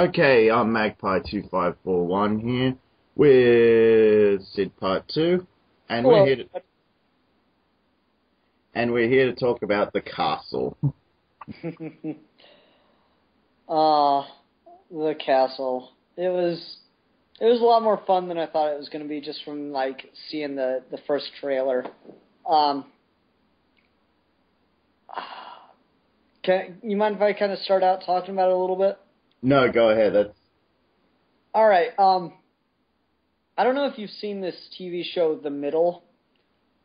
Okay, I'm Magpie2541 here with Sid Part 2, and Hello. we're here to talk about The Castle. uh, the castle. It was a lot more fun than I thought it was going to be just from seeing the first trailer. Um, you mind if I kind of start out talking about it a little bit? No, go ahead. All right. I don't know if you've seen this TV show, The Middle.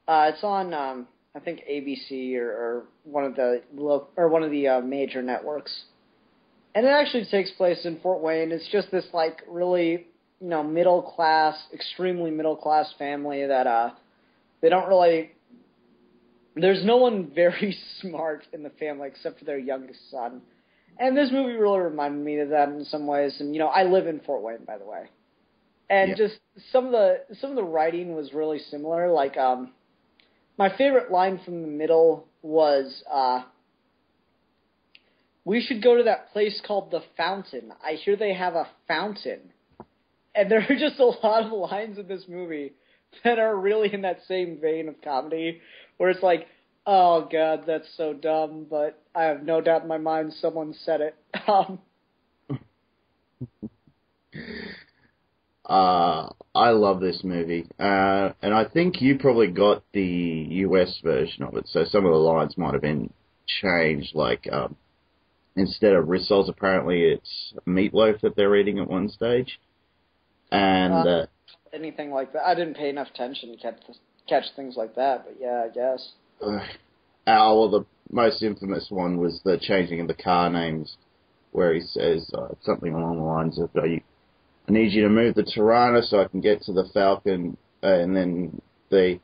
It's on I think ABC or one of the major networks. And it actually takes place in Fort Wayne. It's just this really, middle class, extremely middle class family that they don't really. There's no one very smart in the family except for their youngest son. And this movie really reminded me of that in some ways. And I live in Fort Wayne, by the way. And just some of the writing was really similar. My favorite line from The Middle was, "We should go to that place called the Fountain. I hear they have a fountain." And there are just a lot of lines in this movie that are really in that same vein of comedy, where it's like, oh god, that's so dumb, but I have no doubt in my mind someone said it. I love this movie, and I think you probably got the US version of it, so some of the lines might have been changed, instead of rissoles, apparently it's meatloaf that they're eating at one stage. And anything like that. I didn't pay enough attention to catch things like that, but yeah, I guess. Well, the most infamous one was the changing of the car names, where he says something along the lines of, I need you to move the Tirana so I can get to the Falcon, and then the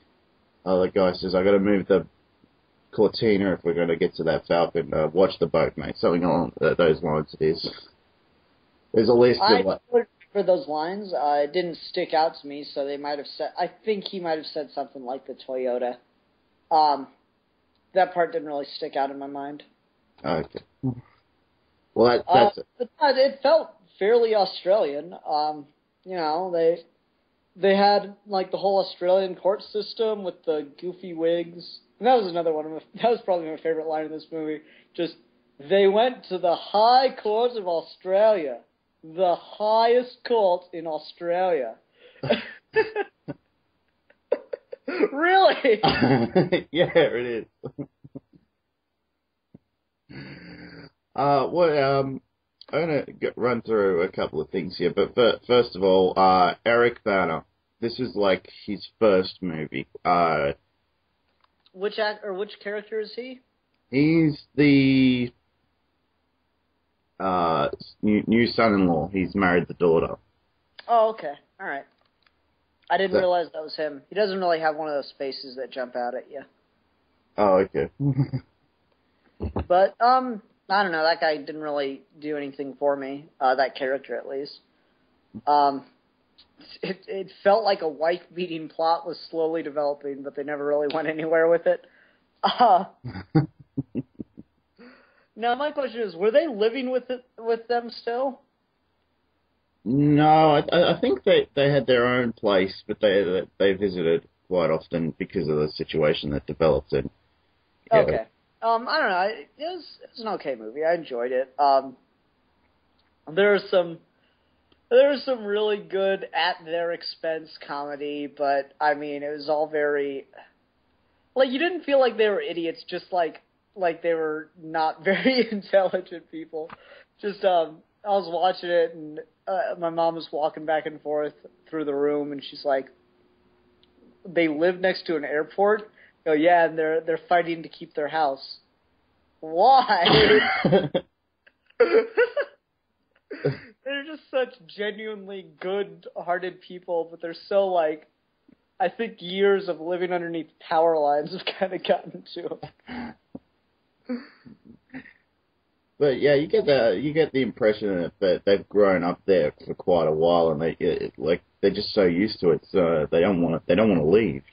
other guy says, I got to move the Cortina if we're going to get to that Falcon. Watch the boat, mate. Something along those lines it is. There's a list of... For those lines, it didn't stick out to me, so they might have said... I think he might have said something like the Toyota. That part didn't really stick out in my mind. Okay. Well, that's it. But it felt fairly Australian. They had the whole Australian court system with the goofy wigs. And that was another one that was probably my favorite line in this movie. Just, they went to the High Court of Australia. The highest court in Australia. Really? Yeah, it is. I'm going to run through a couple of things here, but first of all, Eric Bana. This is his first movie. Which character is he? He's the new son-in-law. He's married the daughter. Oh, okay. All right. I didn't realize that was him. He doesn't really have one of those faces that jump out at you. Oh, okay. But, I don't know. That guy didn't really do anything for me. That character, at least. It felt like a wife-beating plot was slowly developing, but they never really went anywhere with it. Now, my question is, were they living with them still? No, I think they had their own place, but they visited quite often because of the situation that developed. And okay. I don't know. It was an okay movie. I enjoyed it. There was some really good at their expense comedy, but I mean, it was all very you didn't feel like they were idiots, just like they were not very intelligent people. Just I was watching it, and my mom was walking back and forth through the room, and she's like, "They live next to an airport." Oh yeah, and they're fighting to keep their house. Why? They're just such genuinely good-hearted people, but they're so I think years of living underneath power lines have kind of gotten to them. But yeah, you get the impression that they've grown up there for quite a while, and they're just so used to it, so they don't want to leave.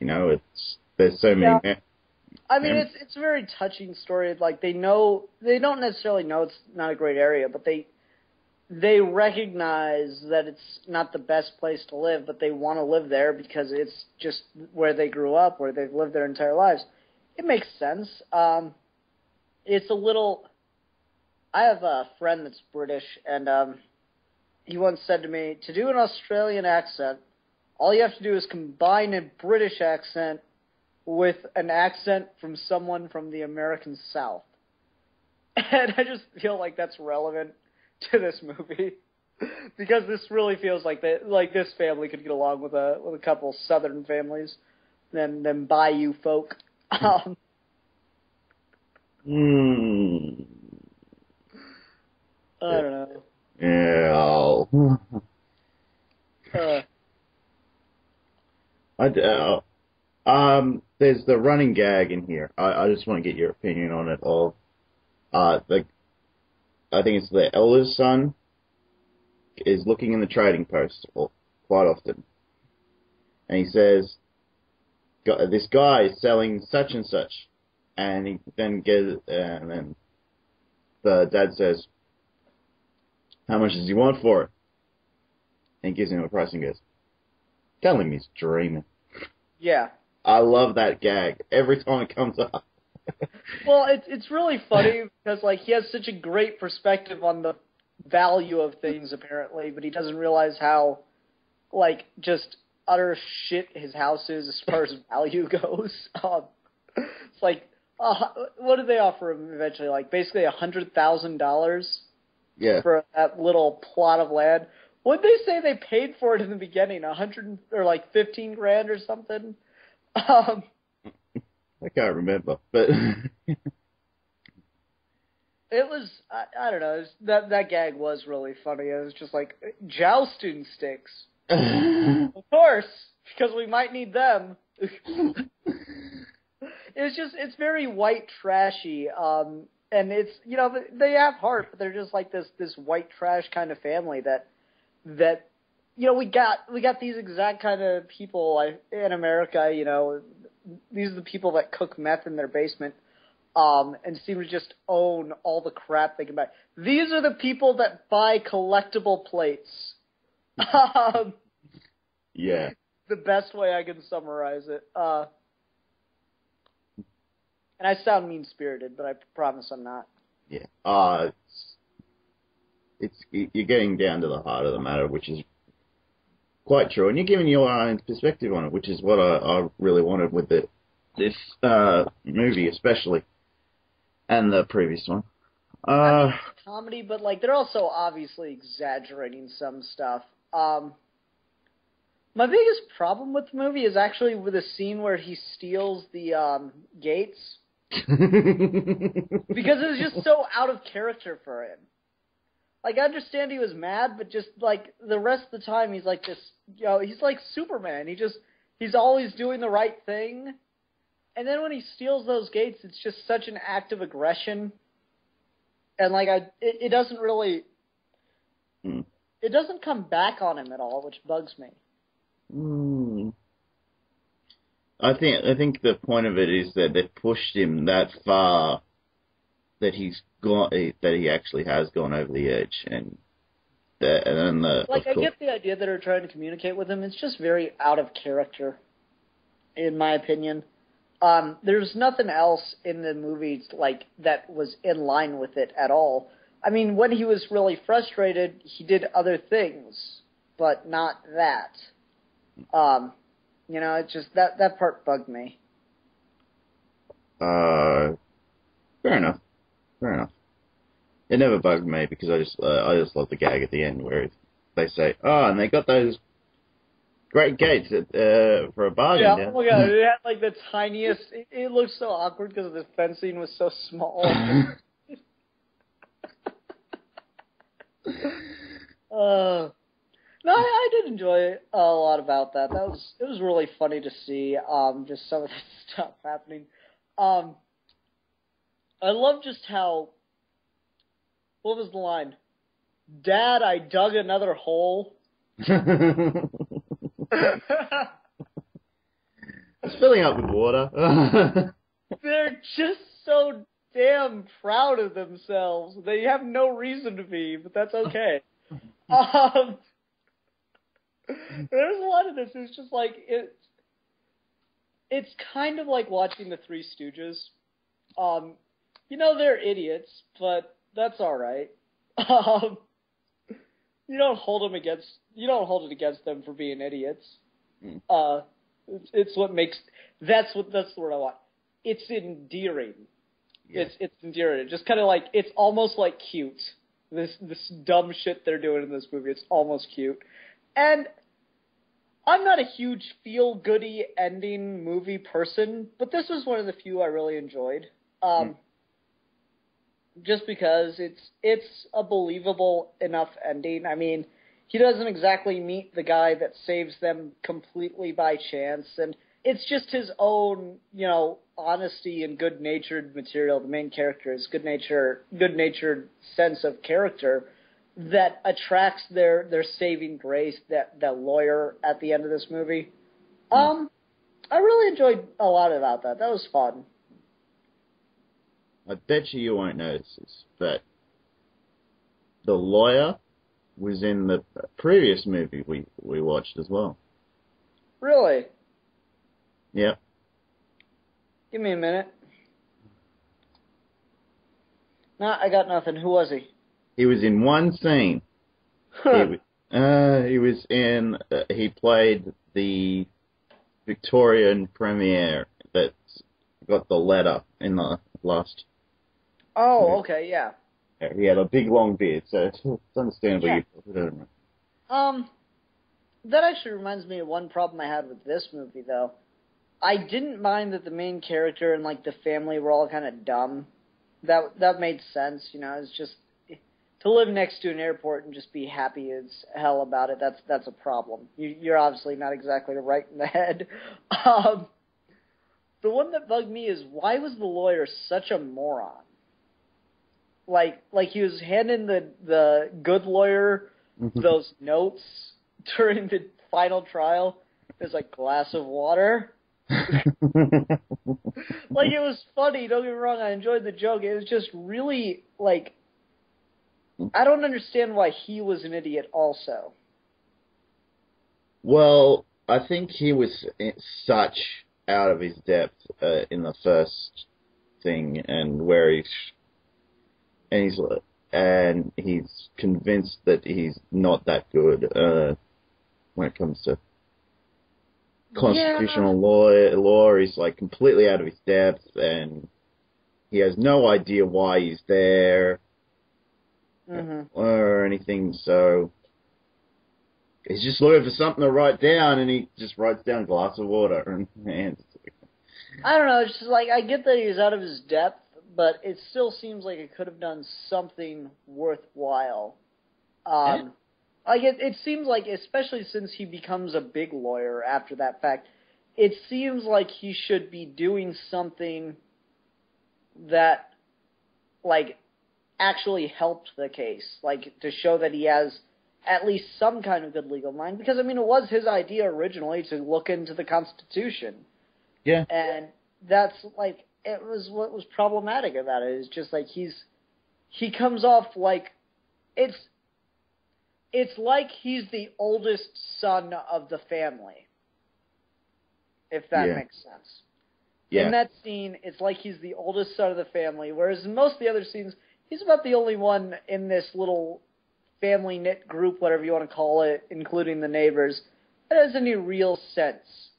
There's so many. I mean, it's a very touching story. They don't necessarily know it's not a great area, but they recognize that it's not the best place to live, but they want to live there because it's just where they grew up, where they've lived their entire lives. It makes sense. It's a little... I have a friend that's British, and he once said to me, to do an Australian accent, all you have to do is combine a British accent with an accent from someone from the American South. And I just feel like that's relevant to this movie. Because this really feels like this family could get along with a couple Southern families than Bayou folk. I don't know. Yeah. There's the running gag in here. I just want to get your opinion on it. I think it's the elder's son is looking in the trading post quite often, and he says, "This guy is selling such and such," and then the dad says, "How much does he want for it?" And he gives him a price and goes, "Tell him he's dreaming." Yeah. I love that gag every time it comes up. Well, it's really funny because he has such a great perspective on the value of things apparently, but he doesn't realize how just utter shit his house is as far as value goes. It's what did they offer him eventually? Basically $100,000. Yeah. For that little plot of land. What did they say they paid for it in the beginning? 100 or 15 grand or something? I can't remember, but it was I don't know. That gag was really funny. It was just jousting sticks. Of course, because we might need them. It's very white trashy. And it's, they have heart, but they're just this white trash kind of family that we got these exact kind of people in America, these are the people that cook meth in their basement, and seem to just own all the crap they can buy. These are the people that buy collectible plates. Yeah. The best way I can summarize it. And I sound mean-spirited, but I promise I'm not. Yeah. You're getting down to the heart of the matter, which is quite true. And you're giving your own perspective on it, which is what I really wanted with this movie, especially, and the previous one. I mean, it's a comedy, but they're also obviously exaggerating some stuff. My biggest problem with the movie is actually with the scene where he steals the gates. Because it was just so out of character for him. I understand he was mad, but just, the rest of the time he's this, he's like Superman. He's always doing the right thing. And then when he steals those gates, it's just such an act of aggression. And, it doesn't really, it doesn't come back on him at all, which bugs me. I think the point of it is that they've pushed him that far that he actually has gone over the edge, and then I get the idea that they're trying to communicate with him. It's just very out of character, in my opinion. There's nothing else in the movie that was in line with it at all. I mean, when he was really frustrated, he did other things, but not that. It's just that part bugged me. Fair enough. It never bugged me because I just love the gag at the end where they say, "Oh, and they got those great gates for a bargain." Yeah, oh my god, it had the tiniest. It looked so awkward because the fencing was so small. No, I did enjoy a lot about that. It was really funny to see just some of that stuff happening. I love just how. What was the line? Dad, I dug another hole. It's filling up with water. They're just so damn proud of themselves. They have no reason to be, but that's okay. Um, there's a lot of this. It's just like it's kind of like watching the Three Stooges. They're idiots, but that's all right. Um, you don't hold it against them for being idiots. It's what makes that's the word I want. It's endearing. Yeah. It's endearing. It's just kind of like it's almost like cute. This dumb shit they're doing in this movie. It's almost cute, and I'm not a huge feel-goody ending movie person, but this was one of the few I really enjoyed. Just because it's a believable enough ending. I mean, he doesn't exactly meet the guy that saves them completely by chance, and it's just his own, honesty and good-natured material. The main character is good-natured sense of character that attracts their saving grace, that lawyer at the end of this movie. I really enjoyed a lot about that. That was fun. I bet you won't notice this, but the lawyer was in the previous movie we watched as well. Really? Yep. Give me a minute. Nah, I got nothing. Who was he? He was in one scene. He was in. He played the Victorian premier that got the letter in the last. Oh, okay, yeah. He had a big long beard, so it's understandable. Yeah. You don't know. That actually reminds me of one problem I had with this movie, though. I didn't mind that the main character and the family were all kind of dumb. That made sense, It's just to live next to an airport and just be happy as hell about it. That's a problem. You're obviously not exactly right in the head. The one that bugged me is why was the lawyer such a moron? Like he was handing the good lawyer those notes during the final trial. There's a glass of water. It was funny, don't get me wrong, I enjoyed the joke. It was just really, I don't understand why he was an idiot also. Well, I think he was such out of his depth in the first thing, and he's convinced that he's not that good when it comes to constitutional law. He's completely out of his depth, and he has no idea why he's there or anything. So he's just looking for something to write down, and he just writes down a glass of water and hands it to him. I don't know. It's just I get that he's out of his depth, but it still seems like it could have done something worthwhile. It seems like, especially since he becomes a big lawyer after that fact, it seems like he should be doing something that, actually helped the case, to show that he has at least some kind of good legal mind. Because, it was his idea originally to look into the Constitution. Yeah. And that's, it was what was problematic about it. It's just, he comes off it's like he's the oldest son of the family, if that makes sense. Yeah. In that scene, it's like he's the oldest son of the family, whereas in most of the other scenes, he's about the only one in this little family knit group, whatever you want to call it, including the neighbors, that has any real sense.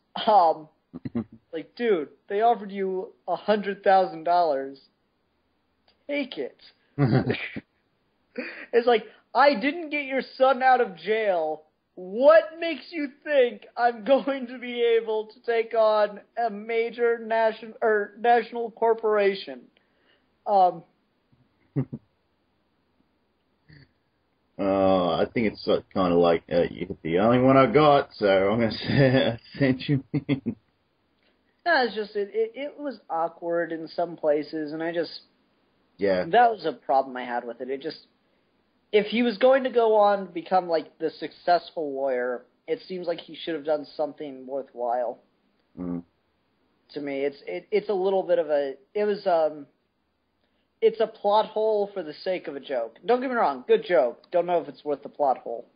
Dude, they offered you $100,000. Take it. It's I didn't get your son out of jail. What makes you think I'm going to be able to take on a major national corporation? I think it's kind of you're the only one I got, so I'm going to send you in. No, it's just, it was awkward in some places, and Yeah. That was a problem I had with it. It just, if he was going to go on to become, the successful lawyer, it seems like he should have done something worthwhile. To me, it's a little bit of it was, it's a plot hole for the sake of a joke. Don't get me wrong, good joke. Don't know if it's worth the plot hole.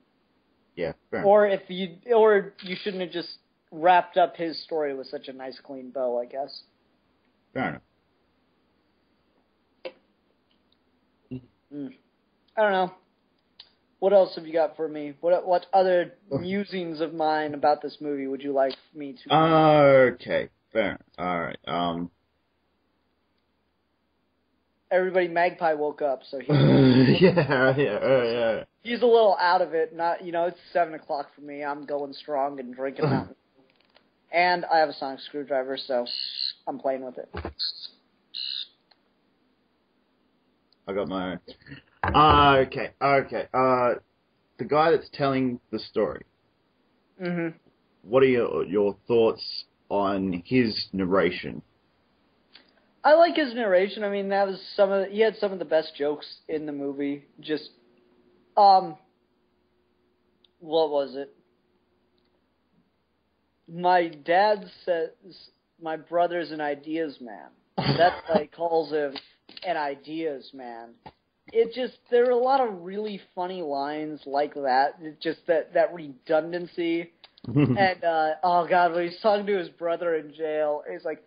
Yeah, fair Or you shouldn't have just wrapped up his story with such a nice clean bow, I guess. Fair enough. I don't know. What else have you got for me? What other musings of mine about this movie would you like me to? Okay, fair. All right. Everybody, Magpie woke up, so yeah. he's a little out of it. Not, it's 7 o'clock for me. I'm going strong and drinking Mountain Dew. And I have a sonic screwdriver, so I'm playing with it. I got my own. Okay. The guy that's telling the story. Mm-hmm. What are your thoughts on his narration? I like his narration. I mean, he had some of the best jokes in the movie. Just, what was it? My dad says my brother's an ideas man. That's why he calls him an ideas man. There were a lot of really funny lines like that. Just that redundancy. And, oh God, when he's talking to his brother in jail, he's like,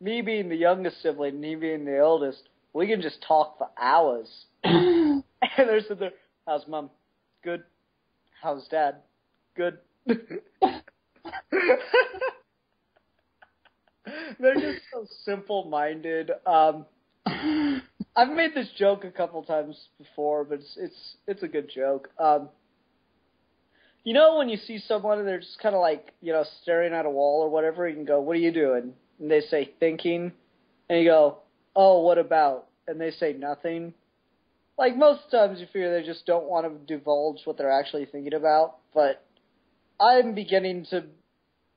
me being the youngest sibling, me being the oldest, we can just talk for hours. And they're sitting there, how's Mom? Good. How's Dad? Good. They're just so simple-minded. I've made this joke a couple times before, but it's a good joke. When you see someone and they're just kind of like, staring at a wall or whatever, you can go, what are you doing? And they say, thinking. And you go, oh, what about? And they say, nothing. Like, most times you figure they just don't want to divulge what they're actually thinking about. But I'm beginning to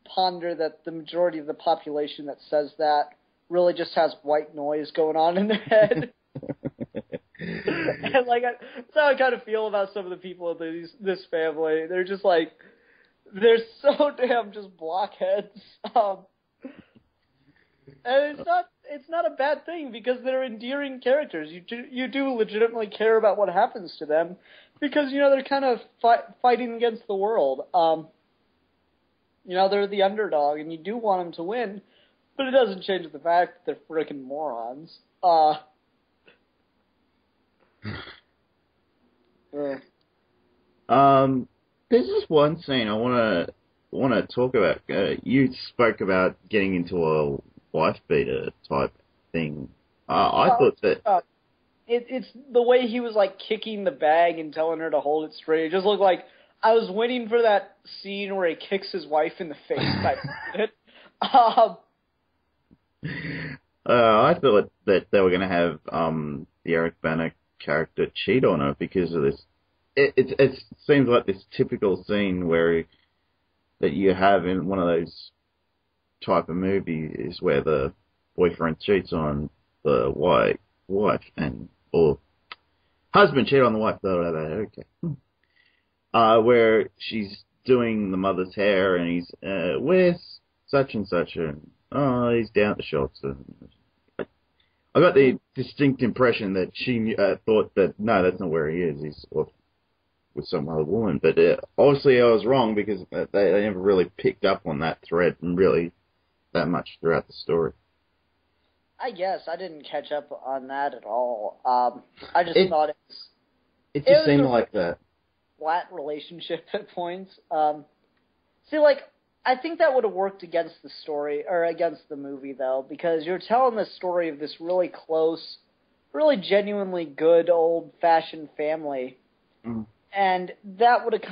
ponder that the majority of the population that says that really just has white noise going on in their head. And, that's how I kind of feel about some of the people in this family. They're just like, they're so damn just blockheads. And it's not a bad thing because they're endearing characters. You do legitimately care about what happens to them because, they're kind of fighting against the world. They're the underdog and you do want them to win, but it doesn't change the fact that they're frickin' morons. There's just one scene I want to talk about. You spoke about getting into a wife beater type thing. I thought that it's the way he was like kicking the bag and telling her to hold it straight. It just looked like I was waiting for that scene where he kicks his wife in the face. I thought that they were going to have the Eric Bana character cheat on her because of this. It seems like this typical scene that you have in one of those type of movies where the boyfriend cheats on the wife or husband cheat on the wife. Okay. Where she's doing the mother's hair and he's where's such and such and he's down at the shops. I got the distinct impression that she thought that no, that's not where he is. He's off with some other woman. But obviously I was wrong because they never really picked up on that thread and really that much throughout the story. I guess I didn't catch up on that at all. I just thought it just seemed like that flat relationship at points. I think that would have worked against the story or against the movie though, because you're telling the story of this really close, really genuinely good old-fashioned family, and that would have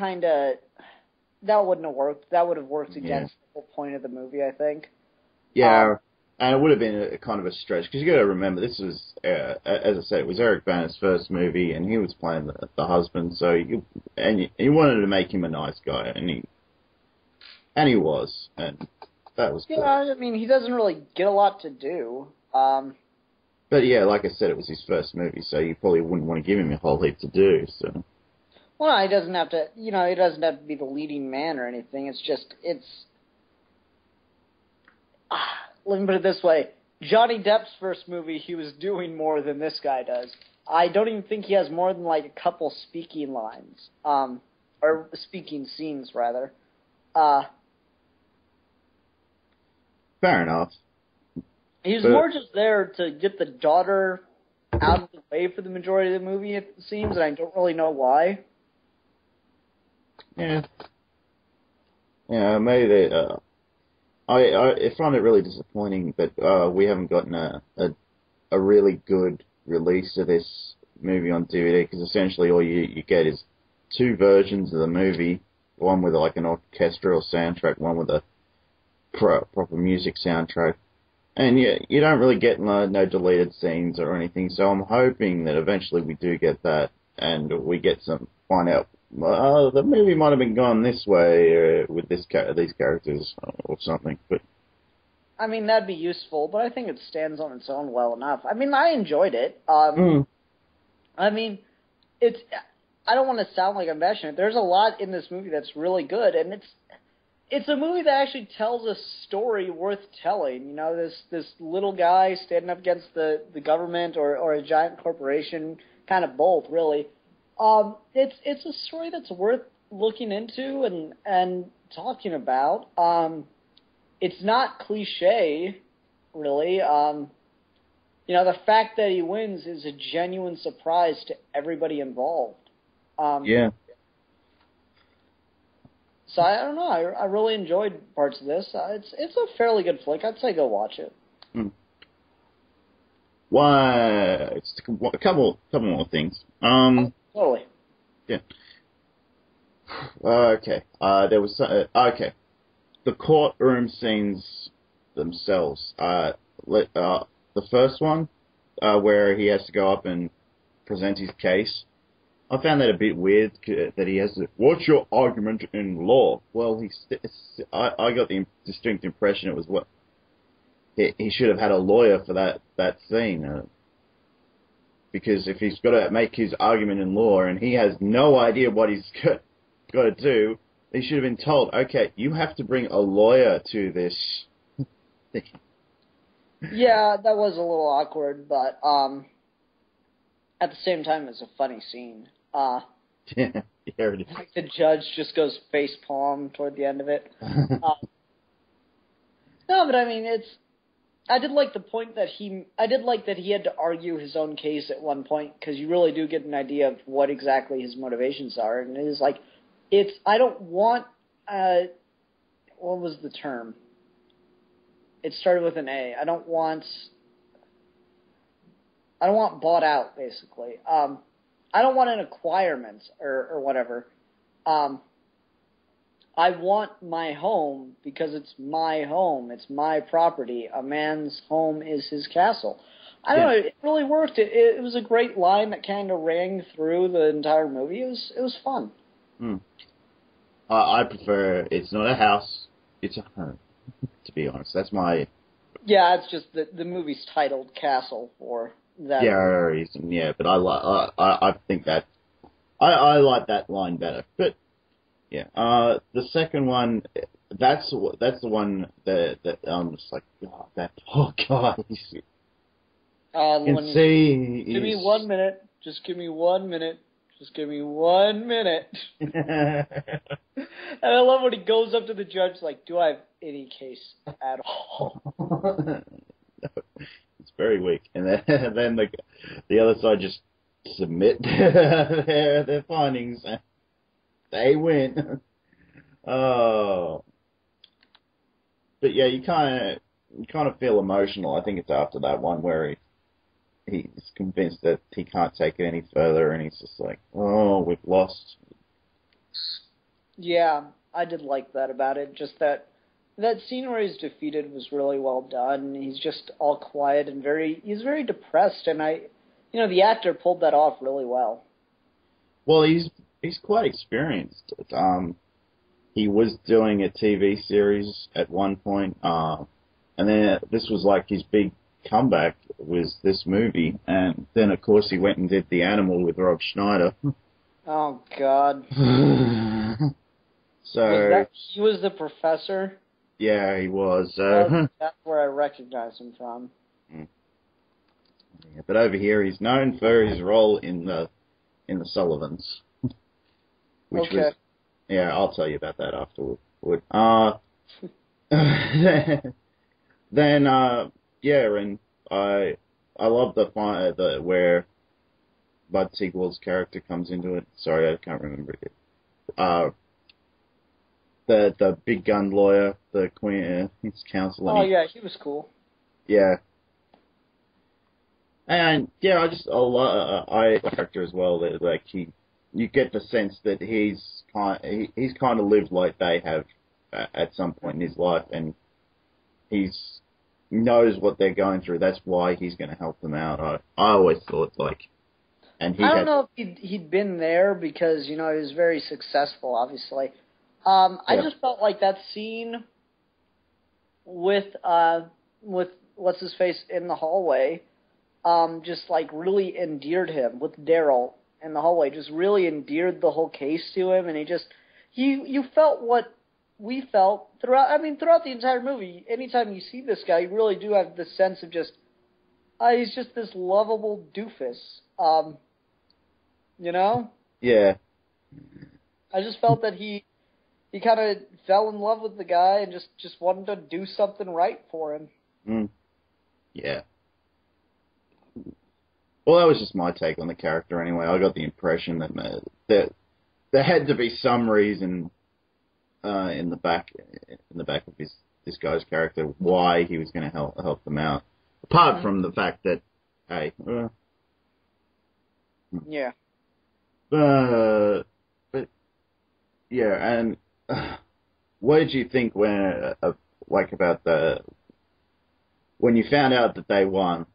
that wouldn't have worked. That would have worked against the whole point of the movie, I think. Yeah, and it would have been a kind of a stretch because you got to remember this was, as I said, it was Eric Bana's first movie, and he was playing the husband. So you wanted to make him a nice guy, and he was, and that was cool. I mean, he doesn't really get a lot to do. But yeah, like I said, it was his first movie, so you probably wouldn't want to give him a whole heap to do. So. Well, he doesn't have to. He doesn't have to be the leading man or anything. It's just let me put it this way: Johnny Depp's first movie, he was doing more than this guy does. I don't even think he has more than like a couple speaking lines, or speaking scenes rather. Fair enough. He's more just there to get the daughter out of the way for the majority of the movie, it seems, and I don't really know why. Yeah. Yeah, maybe they, I find it really disappointing that we haven't gotten a really good release of this movie on DVD, because essentially all you get is two versions of the movie, one with like an orchestral soundtrack, one with a proper music soundtrack. And you don't really get no deleted scenes or anything, so I'm hoping that eventually we do get that, and we get find out, the movie might have been gone this way with these characters or something. But I mean, that'd be useful, but I think it stands on its own well enough. I mean, I enjoyed it. I mean, I don't want to sound like I'm bashing it. There's a lot in this movie that's really good, and it's a movie that actually tells a story worth telling. You know, this little guy standing up against the government or a giant corporation, kind of both, really. It's a story that's worth looking into and talking about. It's not cliche, really. You know, the fact that he wins is a genuine surprise to everybody involved. Yeah. So I don't know. I really enjoyed parts of this. It's a fairly good flick. I'd say go watch it. It's a couple more things. Totally. Yeah. Okay. There was okay. The courtroom scenes themselves. The first one, where he has to go up and present his case. I found that a bit weird, that he has to, what's your argument in law? Well, I got the distinct impression it was he should have had a lawyer for that scene. Because if he's got to make his argument in law and he has no idea what he's got to do, he should have been told, okay, you have to bring a lawyer to this thing. Yeah, that was a little awkward, but at the same time, it's a funny scene. Yeah, it is. Like the judge just goes face palm toward the end of it. No, but I mean, I did like the point that he had to argue his own case at one point, because you really do get an idea of what exactly his motivations are, and it is like, I don't want, what was the term? It started with an A. I don't want bought out, basically. I don't want an acquirement or whatever. I want my home because it's my home. It's my property. A man's home is his castle. I don't know. It really worked. It was a great line that kind of rang through the entire movie. It was fun. I prefer, it's not a house, it's a home, to be honest. That's my... Yeah, it's just the movie's titled Castle for that. Yeah, reason. Yeah, but I think that I like that line better. But yeah, the second one, that's the one that I'm just like, oh, that poor guy. You can see. Give me 1 minute. Just give me 1 minute. Just give me 1 minute. And I love when he goes up to the judge like, do I have any case at all? It's very weak. And then the other side just submit their findings. They win. Oh. But yeah, you kind of feel emotional. I think it's after that one where he's convinced that he can't take it any further, and he's just like, oh, we've lost. Yeah, I did like that about it. Just that scene where he's defeated was really well done. He's just all quiet and he's very depressed, and the actor pulled that off really well. Well, he's quite experienced. He was doing a TV series at one point, and then this was like his big comeback was this movie, and then of course he went and did The Animal with Rob Schneider. Oh God! So he was the professor. Yeah, he was. That's where I recognized him from. Yeah, but over here, he's known for his role in the Sullivans, which Okay. was, yeah, I'll tell you about that afterward. Then, yeah, and I love the where Bud Sigwell's character comes into it. Sorry, I can't remember it. The big gun lawyer, the Queen, his counsel. Oh yeah, he was cool. Yeah. And yeah, I love character as well. That like you get the sense that he's kind of lived like they have at some point in his life, and he's knows what they're going through. That's why he's going to help them out. I always thought like, and I don't know if he'd been there because he was very successful, obviously. I just felt like that scene with what's his face in the hallway, just like really endeared him with Daryl in the hallway. Just really endeared the whole case to him, and you felt what we felt throughout. I mean, throughout the entire movie. Anytime you see this guy, you really do have the sense of just he's just this lovable doofus. Yeah. I just felt that he kind of fell in love with the guy and just wanted to do something right for him. Yeah. Well, that was just my take on the character anyway. I got the impression that there had to be some reason in the back of this guy's character why he was going to help them out. Apart from the fact that, hey, yeah. But yeah, and what did you think when about when you found out that they won?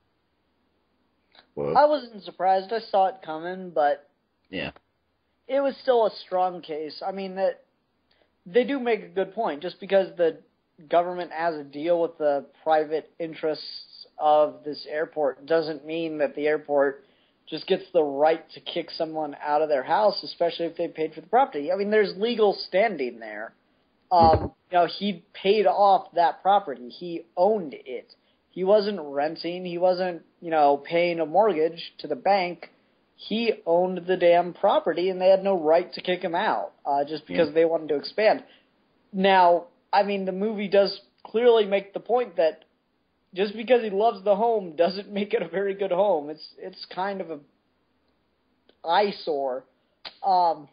Well, I wasn't surprised. I saw it coming, but yeah, it was still a strong case. I mean, that they do make a good point. Just because the government has a deal with the private interests of this airport doesn't mean that the airport just gets the right to kick someone out of their house, especially if they paid for the property. I mean, there's legal standing there. He paid off that property. He owned it. He wasn't renting. He wasn't, paying a mortgage to the bank. He owned the damn property, and they had no right to kick him out just because they wanted to expand. Now, I mean, the movie does clearly make the point that just because he loves the home doesn't make it a very good home. It's kind of a eyesore. But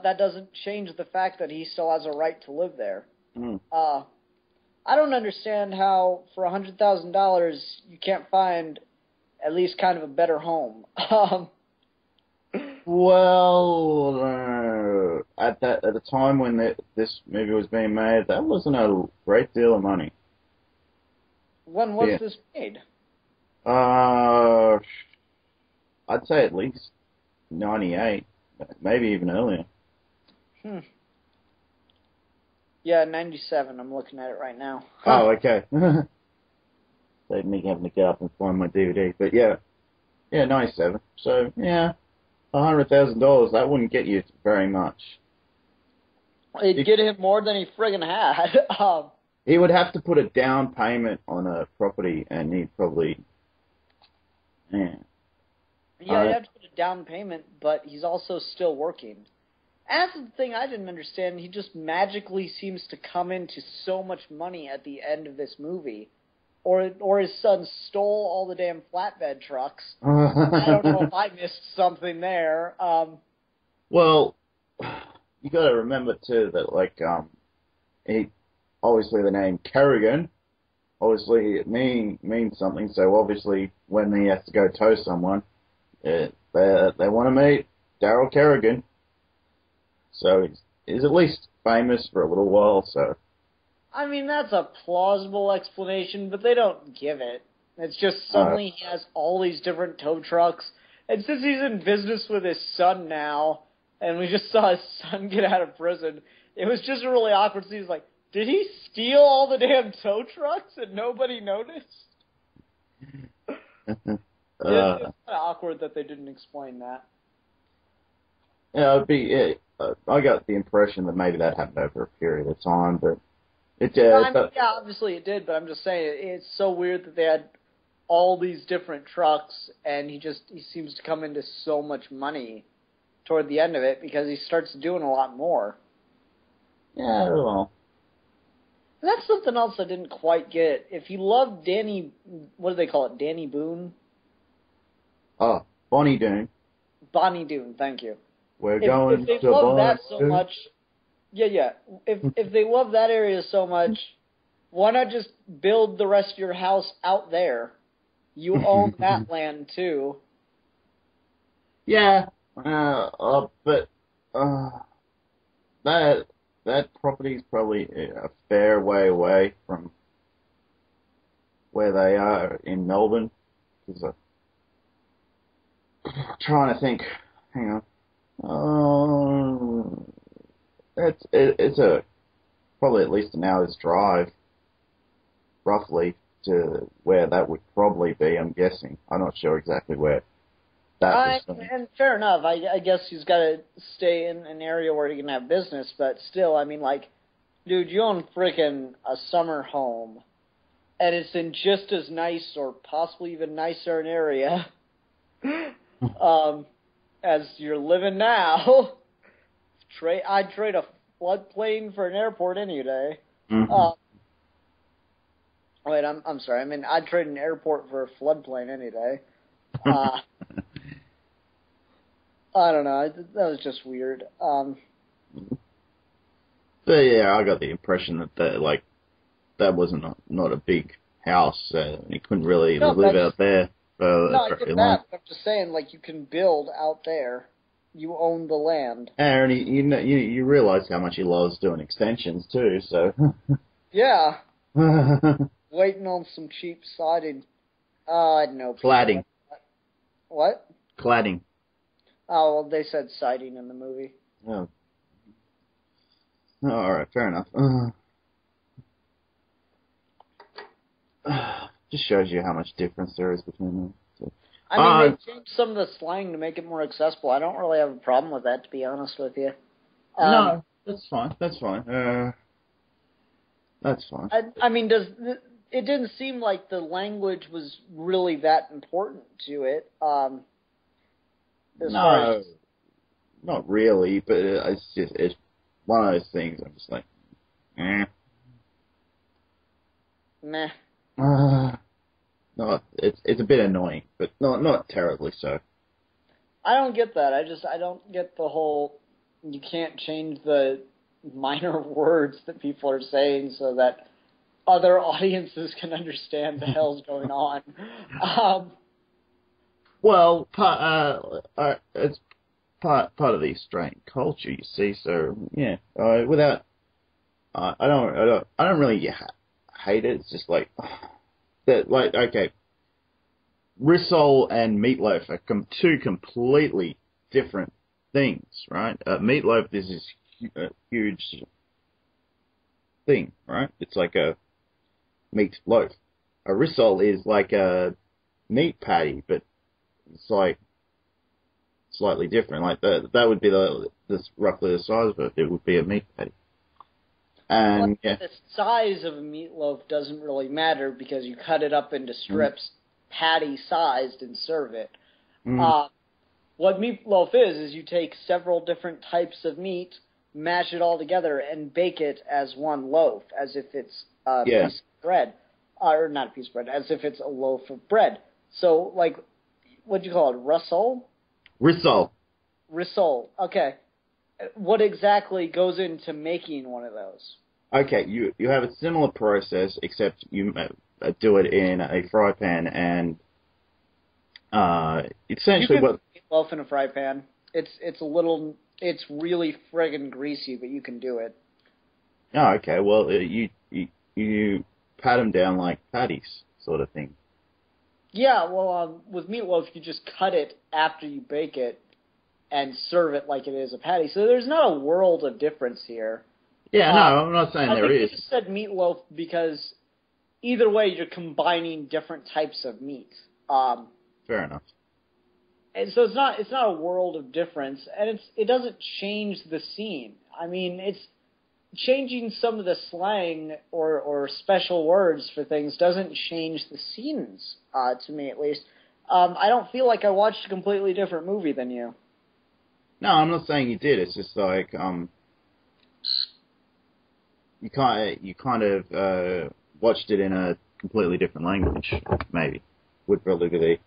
that doesn't change the fact that he still has a right to live there. I don't understand how for $100,000 you can't find at least kind of a better home. Well, at the time when this movie was being made, that wasn't a great deal of money. When was this made? I'd say at least 98, maybe even earlier. Yeah, 97. I'm looking at it right now. Oh, okay. Saved me having to get up and find my DVD. But yeah, 97. So yeah, $100,000. That wouldn't get you very much. It'd get him more than he friggin' had. He would have to put a down payment on a property, and he'd probably, Yeah, he'd have to put a down payment, but he's also still working. And that's the thing I didn't understand. He just magically seems to come into so much money at the end of this movie. Or his son stole all the damn flatbed trucks. I don't know if I missed something there. Well, you got to remember too that he obviously the name Kerrigan, obviously it means something. So obviously when he has to go tow someone, they want to meet Daryl Kerrigan. So he's at least famous for a little while. So. I mean, that's a plausible explanation, but they don't give it. It's just suddenly he has all these different tow trucks. And since he's in business with his son now, and we just saw his son get out of prison, it was just a really awkward scene. He's like, did he steal all the damn tow trucks and nobody noticed? It's kind of awkward that they didn't explain that. Yeah, I got the impression that maybe that happened over a period of time, but... yeah, obviously it did, but I'm just saying, it's so weird that they had all these different trucks, and he seems to come into so much money toward the end of it because he starts doing a lot more. Yeah, well. And that's something else I didn't quite get. If you love Danny, what do they call it? Danny Boone? Oh, Bonnie Doon. Bonnie Doon, thank you. We're going if they to love that Bonnie so much, yeah. If they love that area so much, why not just build the rest of your house out there? You own that land too. Yeah, but that property is probably a fair way away from where they are in Melbourne. Because I'm trying to think. Hang on. It's a probably at least an hour's drive, roughly, to where that would probably be. I'm guessing. I'm not sure exactly where that was. And fair enough. I guess he's got to stay in an area where he can have business, but still, I mean, like, dude, you own freaking a summer home, and it's in just as nice or possibly even nicer an area as you're living now. I'd trade a floodplain for an airport any day. Mm-hmm. Wait, I'm sorry. I mean, I'd trade an airport for a floodplain any day. I don't know. That was just weird. But yeah, I got the impression that that wasn't not a big house. He couldn't really live out there. No, I get that. But I'm just saying, like, you can build out there. You own the land. And you realize how much he loves doing extensions too. So yeah, waiting on some cheap siding. I know. Cladding. What? Cladding. Oh, well, they said siding in the movie. Oh. All right, fair enough. Just shows you how much difference there is between them. So. I mean, they changed some of the slang to make it more accessible. I don't really have a problem with that, to be honest with you. No, that's fine. That's fine. That's fine. I mean, it didn't seem like the language was really that important to it. No, not really. But it's one of those things. I'm just like, meh. No, it's a bit annoying, but not terribly so. I don't get that. I don't get the whole you can't change the minor words that people are saying so that other audiences can understand the hell's going on. Well, it's part of the Australian culture, you see. So yeah, without I don't really hate it. It's just like that. Like, okay, risol and meatloaf are two completely different things, right? Meatloaf is this huge thing, right? It's like a meat loaf. A risol is like a meat patty, but it's like slightly different. Like that would be this roughly the size of it. It would be a meat patty. And yeah, the size of a meatloaf doesn't really matter because you cut it up into strips, patty-sized, and serve it. What meatloaf is you take several different types of meat, mash it all together, and bake it as one loaf, as if it's a piece of bread. Or not a piece of bread, as if it's a loaf of bread. So, like, what do you call it, risol? Risol, okay. What exactly goes into making one of those? Okay, you have a similar process, except you do it in a fry pan, and essentially what meatloaf in a fry pan. It's really friggin' greasy, but you can do it. Oh, okay. Well, you pat them down like patties, sort of thing. Yeah, well, with meatloaf, you just cut it after you bake it and serve it like it is a patty. So there's not a world of difference here. Yeah, no, I'm not saying there is. I just said meatloaf because either way, you're combining different types of meat. Fair enough. And so it's not a world of difference, and it doesn't change the scene. I mean, changing some of the slang or special words for things doesn't change the scenes, to me at least. I don't feel like I watched a completely different movie than you. No, I'm not saying you did. It's just like you kind of watched it in a completely different language. Maybe would probably be.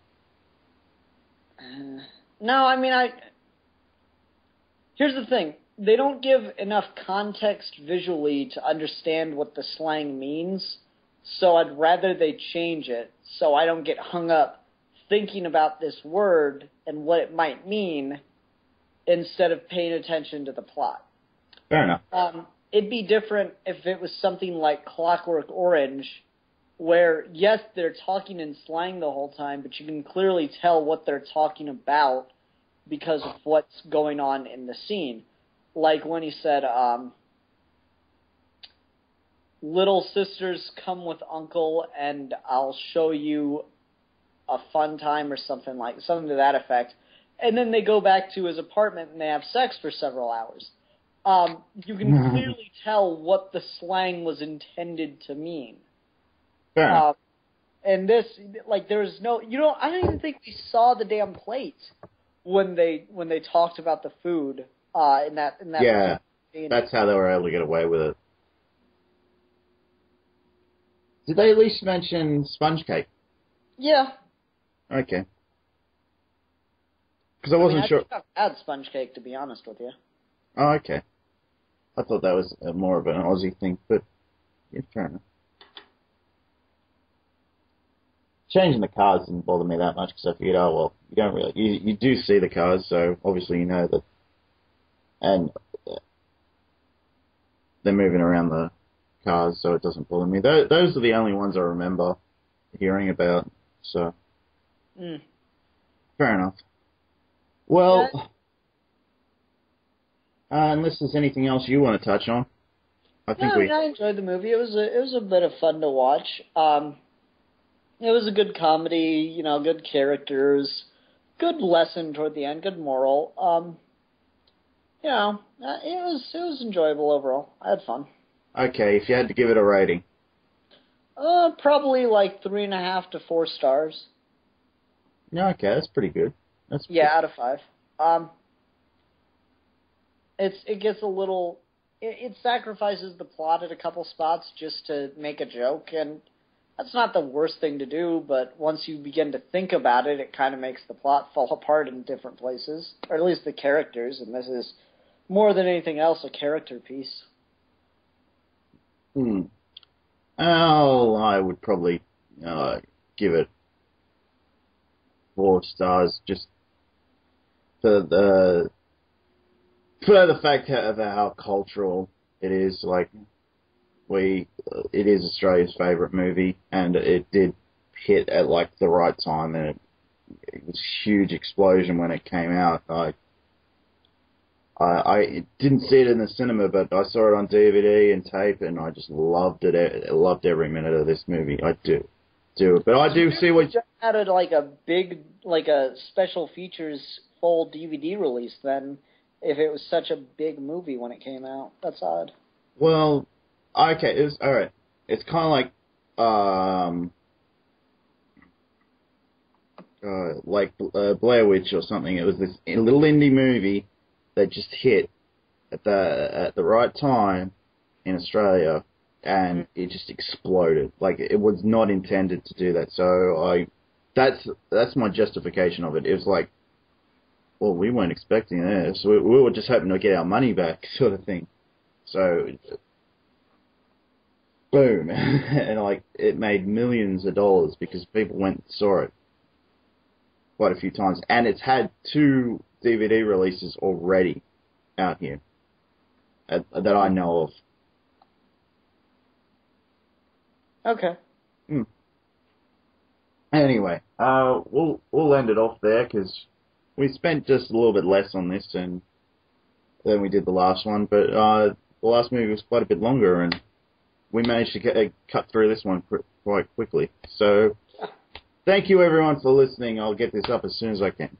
No, I mean here's the thing. They don't give enough context visually to understand what the slang means, so I'd rather they change it so I don't get hung up thinking about this word and what it might mean instead of paying attention to the plot. Fair enough. It'd be different if it was something like Clockwork Orange, where, yes, they're talking in slang the whole time, but you can clearly tell what they're talking about because of what's going on in the scene. Like when he said, little sisters come with uncle and I'll show you a fun time or something to that effect. And then they go back to his apartment and they have sex for several hours. You can clearly tell what the slang was intended to mean. Fair. And this, like, there's no, I don't even think we saw the damn plate when they talked about the food. In that yeah, that's how they were able to get away with it. Did they at least mention sponge cake? Yeah. Okay. Because I wasn't sure. I've had sponge cake, to be honest with you. Oh, okay. I thought that was more of an Aussie thing, but yeah, fair enough. Changing the cars didn't bother me that much because I figured, oh well, you don't really, you do see the cars, so obviously you know that. And they're moving around the cars, so it doesn't bother me. Those are the only ones I remember hearing about, so fair enough. Well, unless there's anything else you want to touch on, I enjoyed the movie. It was a bit of fun to watch. It was a good comedy, good characters, good lesson toward the end, good moral. It was enjoyable overall. I had fun. Okay, if you had to give it a rating. Probably like 3.5 to 4 stars. Yeah, okay, that's pretty good. Out of 5. It gets a little. It sacrifices the plot at a couple spots just to make a joke, and that's not the worst thing to do. But once you begin to think about it, it kind of makes the plot fall apart in different places, or at least the characters. And this is more than anything else a character piece. Oh, I would probably give it 4 stars just for the fact of how cultural it is. Like, it is Australia's favourite movie, and it did hit at like the right time, and it was a huge explosion when it came out. I didn't see it in the cinema, but I saw it on DVD and tape, and I just loved it. I loved every minute of this movie. I do. But I do see what... just had a special features full DVD release then, if it was such a big movie when it came out. That's odd. Well, okay, it was... Alright. It's kind of like Blair Witch or something. It was this little indie movie that just hit at the right time in Australia, and it just exploded. Like, it was not intended to do that. So that's my justification of it. It was like, well, we weren't expecting this. We were just hoping to get our money back, sort of thing. So, boom, and like it made millions of dollars because people went and saw it quite a few times, and it's had 2 DVD releases already out here that I know of. Okay. Anyway, we'll end it off there because we spent just a little bit less on this than we did the last one, but the last movie was quite a bit longer, and we managed to cut through this one quite quickly. So, thank you everyone for listening. I'll get this up as soon as I can.